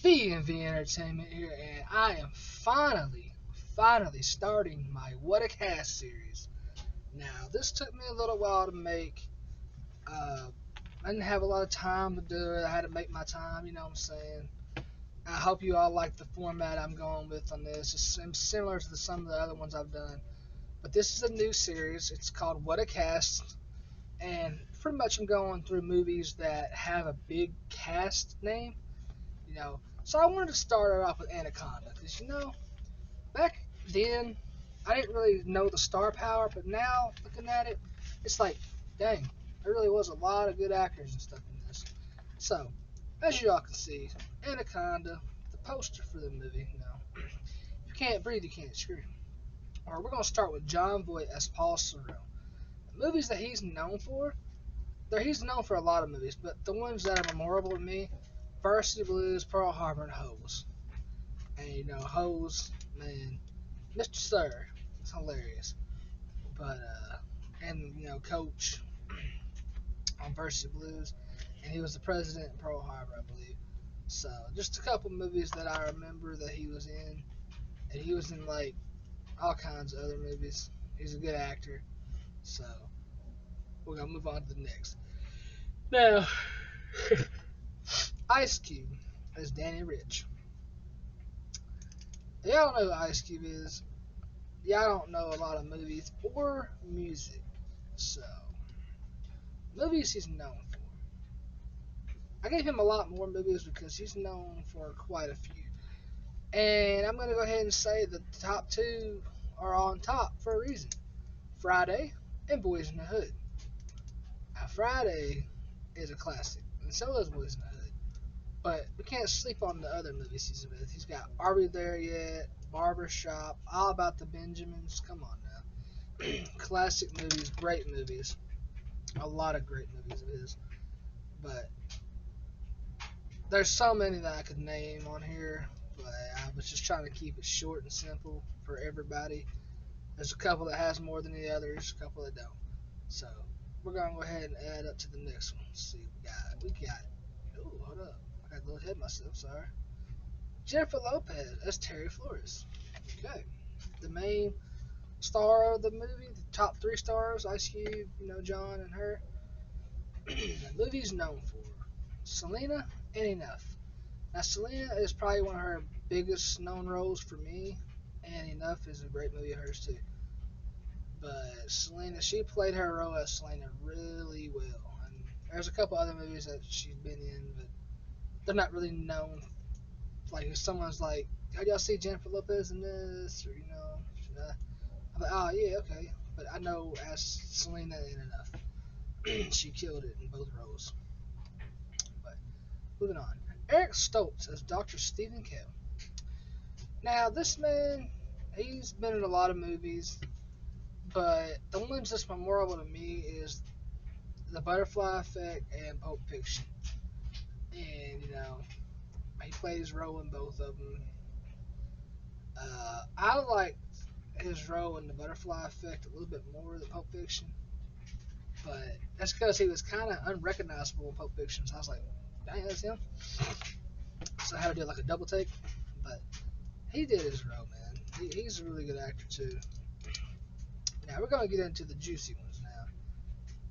V&V Entertainment here, and I am finally starting my What a Cast series. Now, this took me a little while to make. Uh, I didn't have a lot of time to do it. I had to make my time, you know what I'm saying? I hope you all like the format I'm going with on this. It's similar to some of the other ones I've done. But this is a new series. It's called What a Cast, and pretty much I'm going through movies that have a big cast name, you know. So I wanted to start it off with Anaconda, because back then I didn't really know the star power, but now looking at it, it's like, dang, there really was a lot of good actors and stuff in this. So, as you all can see, Anaconda, the poster for the movie, if you can't breathe, you can't scream. Alright, we're gonna start with John Voight as Paul Sorrell. The movies that he's known for, he's known for a lot of movies, but the ones that are memorable to me, Varsity Blues, Pearl Harbor, and Hose. And Hose, man, Mr. Sir, it's hilarious. But and Coach on Varsity Blues, and he was the president in Pearl Harbor, I believe. So just a couple movies that I remember that he was in, and he was in like all kinds of other movies. He's a good actor. So we're gonna move on to the next. Now, Ice Cube as Danny Rich. Y'all know who Ice Cube is. Y'all don't know a lot of movies or music. So, movies he's known for. I gave him a lot more movies because he's known for quite a few. And I'm going to go ahead and say that the top two are on top for a reason. Friday and Boys in the Hood. Now, Friday is a classic, and so is Boys in the Hood. But we can't sleep on the other movies he's with. He's got Are We There Yet, Barbershop, All About the Benjamins. Come on now. Classic movies, great movies. A lot of great movies of his. But there's so many that I could name on here, but I was just trying to keep it short and simple for everybody. There's a couple that has more than the others, a couple that don't. So we're gonna go ahead and add up to the next one. Let's see what we got. We got. Oh, hold up. I got a little ahead of myself. Sorry. Jennifer Lopez as Terry Flores. Okay. The main star of the movie, the top three stars, Ice Cube, John and her. The movie's known for Selena and Enough. Now, Selena is probably one of her biggest known roles for me, and Enough is a great movie of hers too. But Selena, she played her role as Selena really well. And there's a couple other movies that she's been in, but they're not really known. Like if someone's like, "Oh, y'all see Jennifer Lopez in this?" Or I'm like, "Oh yeah, okay." But I know as Selena in Enough, she killed it in both roles. But moving on, Eric Stoltz as Dr. Stephen Kell. Now, this man, he's been in a lot of movies, but the ones that's memorable to me is The Butterfly Effect and Pulp Fiction. And, he played his role in both of them. I liked his role in The Butterfly Effect a little bit more than Pulp Fiction, but that's because he was kind of unrecognizable in Pulp Fiction, so I was like, dang, that's him. So I had to do like a double take, but he did his role, man. He's a really good actor, too. Now, we're going to get into the juicy ones now.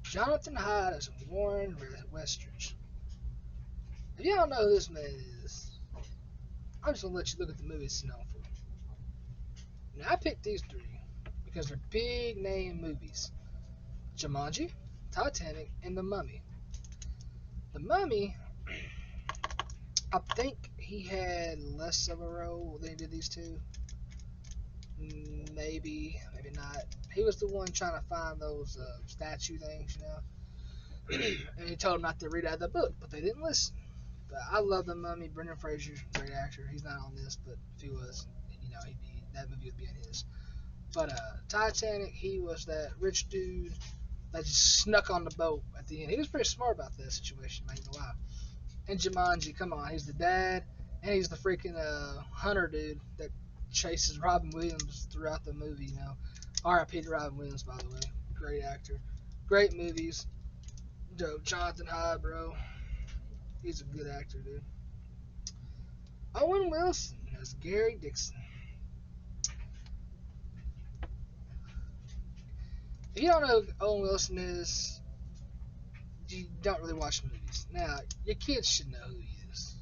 Jonathan Hyde as Warren Westridge. If you don't know who this man is, I'm just going to let you look at the movies he's known for. Now, I picked these three because they're big name movies. Jumanji, Titanic, and The Mummy. The Mummy, I think he had less of a role than he did these two. Maybe not. He was the one trying to find those statue things, and he told them not to read out of the book, but they didn't listen. But I love The Mummy. Brendan Fraser, great actor. He's not on this, but if he was, that movie would be in his. But Titanic, he was that rich dude that just snuck on the boat at the end. He was pretty smart about that situation, not gonna lie. And Jumanji, come on, he's the dad, and he's the freaking hunter dude that chases Robin Williams throughout the movie. R.I.P. to Robin Williams, by the way. Great actor, great movies. Jonathan Hyde, bro, he's a good actor, dude. Owen Wilson as Gary Dixon. If you don't know who Owen Wilson is, you don't really watch movies. Now, your kids should know who he is.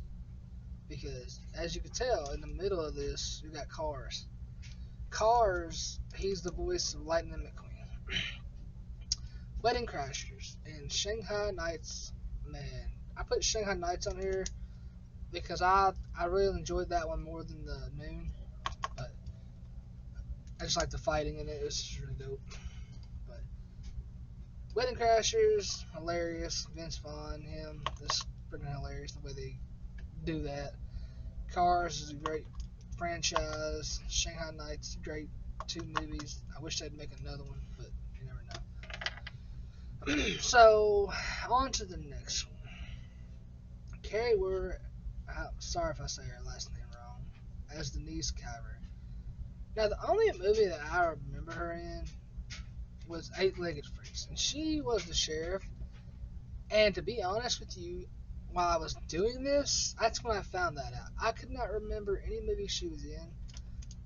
Because, as you can tell, in the middle of this, you got Cars. Cars, he's the voice of Lightning McQueen. Wedding Crashers and Shanghai Nights. Man, I put Shanghai Nights on here because I really enjoyed that one more than the Noon. But I just like the fighting in it. It was just really dope. But Wedding Crashers, hilarious. Vince Vaughn, him, just freaking hilarious the way they do that. Cars is a great franchise. Shanghai Nights, great 2 movies. I wish they'd make another one, but you never know. So, on to the next one. Carrie Were, sorry if I say her last name wrong, as Denise Kyver. Now, the only movie that I remember her in was Eight Legged Freaks, and she was the sheriff. And to be honest with you, while I was doing this, that's when I found that out. I could not remember any movie she was in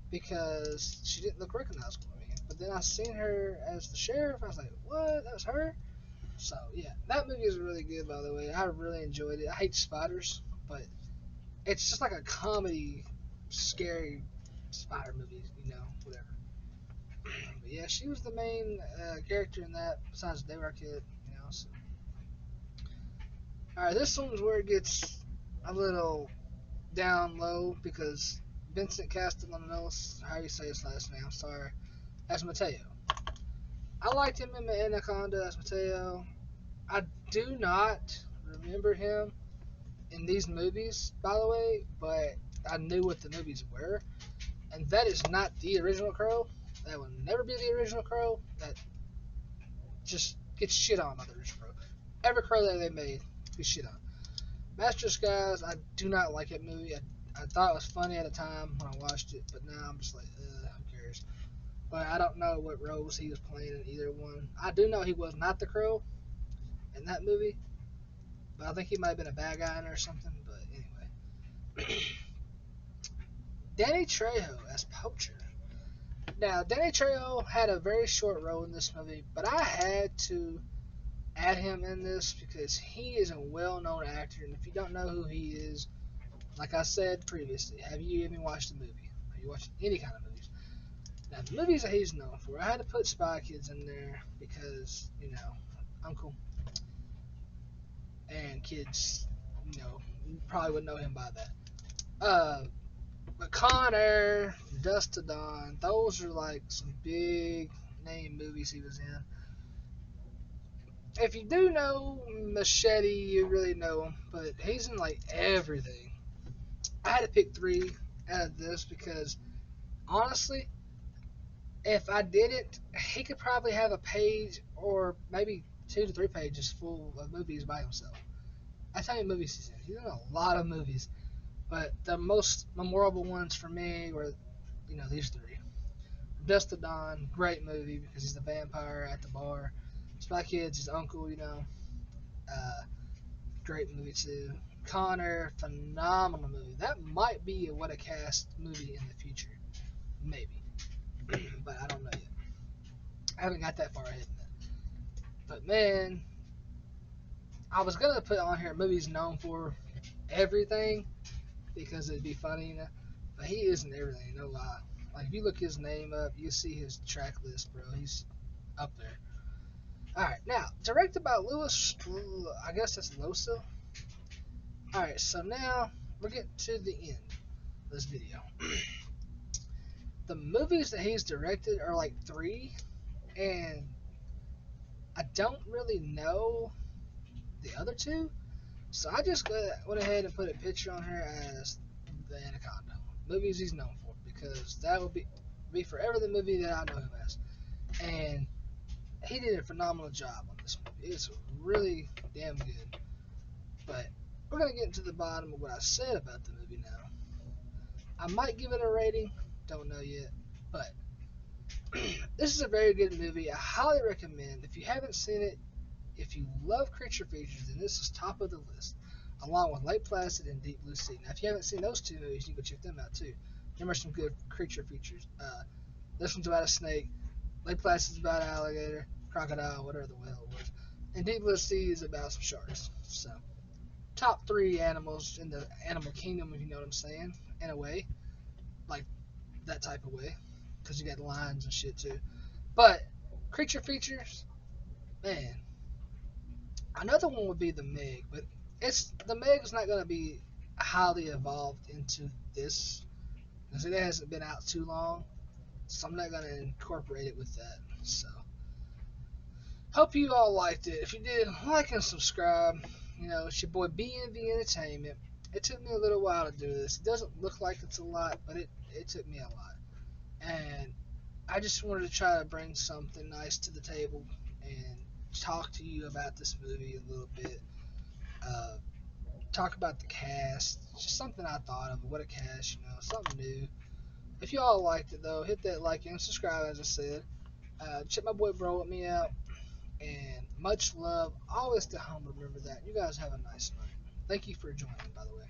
because she didn't look recognizable to me. But then I seen her as the sheriff. I was like, what? That was her? So, yeah, that movie is really good, by the way. I really enjoyed it. I hate spiders, but it's just like a comedy, scary spider movie, whatever. But yeah, she was the main character in that, besides the Daywalker Kid. So. Alright, this one's where it gets a little down low because Vincent Castellanos, how you say his last name, I'm sorry, as Mateo. I liked him in Anaconda as Mateo. I do not remember him in these movies, by the way, but I knew what the movies were. And that is not the original Crow. That will never be the original Crow. That just gets shit on by the original Crow. Every Crow that they made gets shit on. Master of Disguise, I do not like that movie. I thought it was funny at the time when I watched it, but now I'm just like, who cares? But I don't know what roles he was playing in either one. I do know he was not the Crow in that movie, but I think he might have been a bad guy in it or something. But anyway, Danny Trejo as Poacher. Now, Danny Trejo had a very short role in this movie, but I had to add him in this because he is a well-known actor, and if you don't know who he is, like I said previously, have you even watched a movie? Have you watched any kind of movies? Now, the movies that he's known for, I had to put Spy Kids in there because, Uncle and kids, probably would know him by that. But Con Air, Dust to Dawn, those are like some big name movies he was in. If you do know Machete, you really know him, but he's in like everything. I had to pick 3 out of this because honestly, if I did it, he could probably have a page or maybe 2 to 3 pages full of movies by himself. That's how many movies he's in. He's in a lot of movies, but the most memorable ones for me were, these 3. Dust to Dawn, great movie because he's the vampire at the bar. Spy Kids, his uncle, uh, great movie too. Connor, phenomenal movie. That might be a What a Cast movie in the future, maybe, but I don't know yet. I haven't got that far ahead in that. But man, I was gonna put on here movies known for everything because it'd be funny, but he isn't everything, no lie. Like if you look his name up, you see his track list, bro. He's up there. Alright, now, directed by Louis, I guess that's Losa. Alright, so now we're getting to the end of this video. The movies that he's directed are like 3, and I don't really know the other 2. So I just went ahead and put a picture on here as the Anaconda. Movies he's known for, because that will be forever the movie that I know him as. And he did a phenomenal job on this movie. It's really damn good. But we're going to get into the bottom of what I said about the movie now. I might give it a rating, don't know yet, but this is a very good movie. I highly recommend. If you haven't seen it, if you love creature features, then this is top of the list. along with Lake Placid and Deep Blue Sea. Now, if you haven't seen those two movies, you can check them out too. There are some good creature features. This one's about a snake. Lake Placid's about an alligator, crocodile, whatever the hell it was. And Deep Blue Sea is about some sharks. So, top three animals in the animal kingdom, if you know what I'm saying, in a way. Like, that type of way. Because you got lions and shit too. But, creature features, man, another one would be the Meg, but the Meg's not gonna be highly evolved into this because it hasn't been out too long, so I'm not gonna incorporate it with that. So hope you all liked it. If you did, like and subscribe. You know, it's your boy BNV Entertainment. It took me a little while to do this. It doesn't look like it's a lot, but it took me a lot. And I just wanted to try to bring something nice to the table and talk to you about this movie a little bit. Uh, Talk about the cast. Just something I thought of. What a cast, you know, something new. If you all liked it though, hit that like and subscribe as I said. Check my boy Bro with me out. And much love. Always stay home. Remember that. You guys have a nice night. Thank you for joining, by the way.